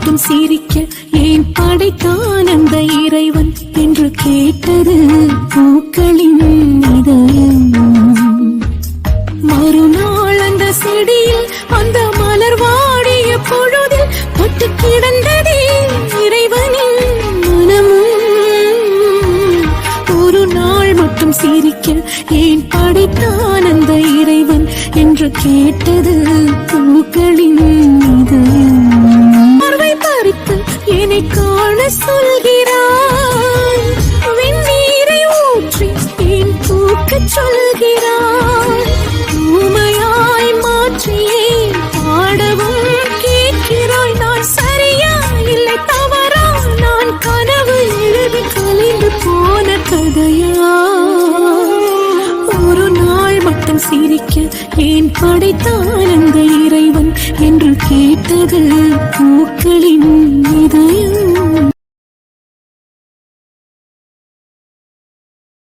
மட்டும் சிரிக்க ஏன் படைத்தான் அந்த இறைவன் என்று கேட்டது பூக்களின் இதயம். மறுநாள் அந்த செடியில் அந்த மலர் வாடிய பொழுதில் பட்டு கிடந்ததே இறைவனின் மனமும். ஒரு நாள் மட்டும் சிரிக்க ஏன் படைத்தான் அந்த இறைவன் என்று கேட்டது பூக்களின் இதயம். பார்வை பறித்து என்னை காண சொல்கிறாய், வெந்நீரை ஊற்றி ஏன் தூக்கச் சொல்கிறாய், ஊமையாய் மாற்றியே பாடவும் கேட்கிறாய். நான் சரியா இல்லை தவறா, நான் கனவு எழுதி கலைந்து போன கதையா? ஒரு நாள் மட்டும் சிரிக்க ஏன் படைத்தான் அந்த இறைவன் என்று கேட்டது பூக்களின்